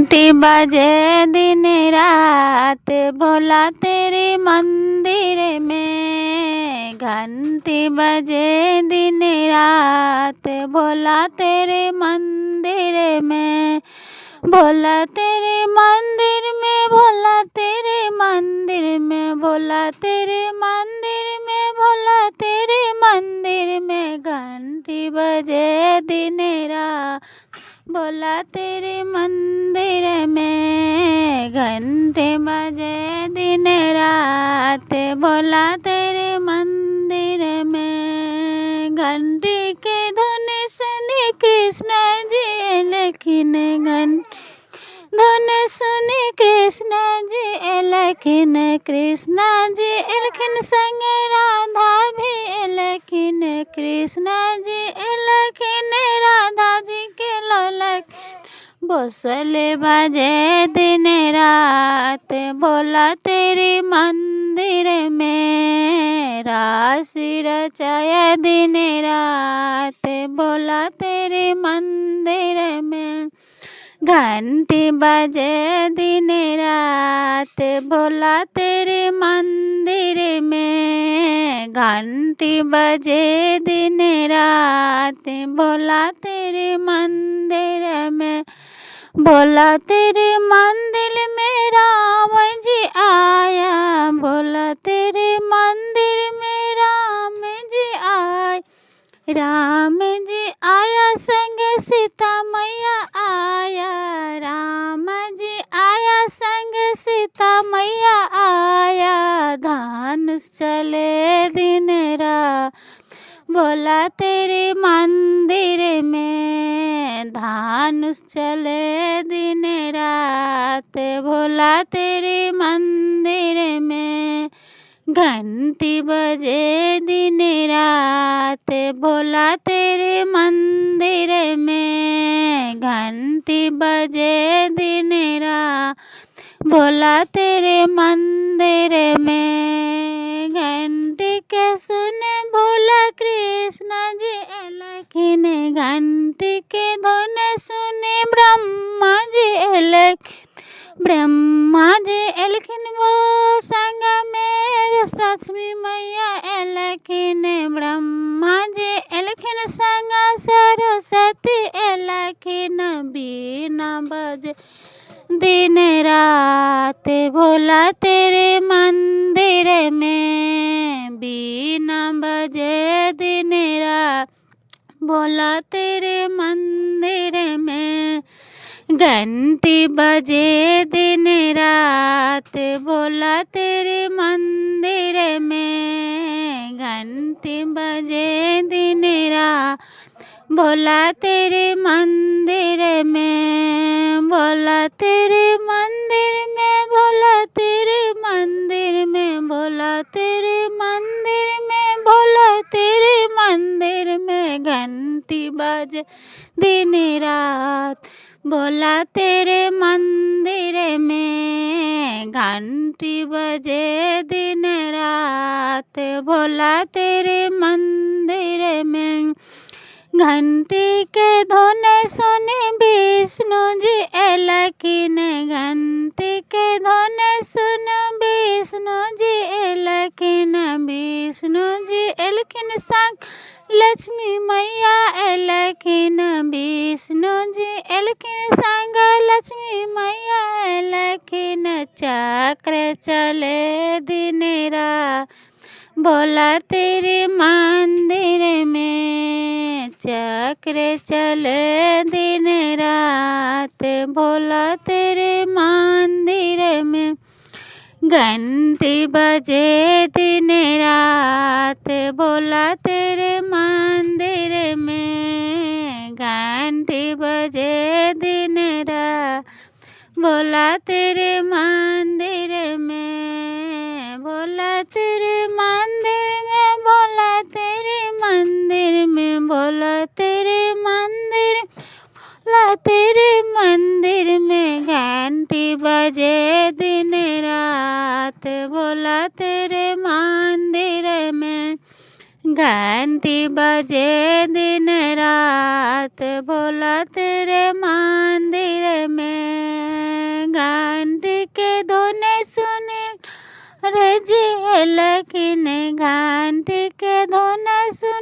घंटी बजे दिन रात भोला तेरे मंदिर में। घंटी बजे दिन रात भोला तेरे मंदिर में। भोला तेरे मंदिर में, भोला तेरे मंदिर में, भोला तेरे मंदिर में, भोला तेरे मंदिर में। घंटी बजे दिन रात भोला तेरे मंदिर में। घंटे बजे दिन रात भोला तेरे मंदिर में। घंटी के धुन सुनी कृष्ण जी लेकिन धुन सुनी कृष्ण जी लेकिन कृष्ण जी लेकिन संग राधा भी लेकिन कृष्ण जी लेकिन राधा जी के लोलक बसले बजे दिन रात भोला तेरे मंदिर में। राशि रचाया दिन रात भोला तेरे मंदिर में। घंटी बजे दिन रात भोला तेरे मंदिर में। घंटी बजे दिन रात भोला तेरे मंदिर में। भोला तेरे मंदिर में राम जी आया। भोला तेरे मंदिर में राम जी आया। राम जी आया संग सीता मैया आया। राम जी आया संग सीता मैया आया। धनुष चले दिन रात भोला तेरे मंदिर में। धनुष चले दिन रात भोला तेरे मंदिर में। घंटी बजे दिन रात भोला तेरे मंदिर में। घंटी बजे दिन रात भोला तेरे मंदिर में। घंटी के सुने भोला कृष्ण जी लेकिन घंटी के धुन सुने ब्रह्मा जी लेकिन ब्रह्मा जी लेकिन वो संग में लक्ष्मी मैया लेकिन ब्रह्मा जी लेकिन संग सरस्वती लेकिन बीना बजे दिन रात भोला तेरे मंदिर में। बीना बजे दिन रात भोला तेरे मंदिर में। घंटी बजे दिन रात भोला तेरे मंदिर में। घंटी बजे दिन रात भोला तेरे मंदिर में। भोला तेरे मंदिर में, भोला तेरे मंदिर में, भोला तेरे मंदिर में, भोला तेरे मंदिर में। घंटी बजे दिन रात भोला तेरे मंदिर में। घंटी बजे दिन रात भोला तेरे मंदिर में। घंटी के धुन सुने विष्णु जी लेकिन घंटी के धुन सुन विष्णु जी लेकिन विष्णु जी लेकिन संग लक्ष्मी मैया लेकिन विष्णु जी लेकिन संग लक्ष्मी मैया लेकिन चक्र चले दिन रात भोला तेरे मंदिर में। चक्र चले दिन रात भोला तेरे मंदिर में। घंटी बजे दिन रात भोला तेरे मंदिर में। घंटी बजे दिन रात भोला तेरे मंदिर में। भोला तेरे मंदिर में, भोला तेरे मंदिर में, भोला तेरे मंदिर भोला तेरे मंदिर में। घंटी बजे दिन रात भोला तेरे मंदिर में। घंटी बजे दिन रात भोला तेरे मंदिर में। सुने रे जी, लेकिन घंटी के धुन सुने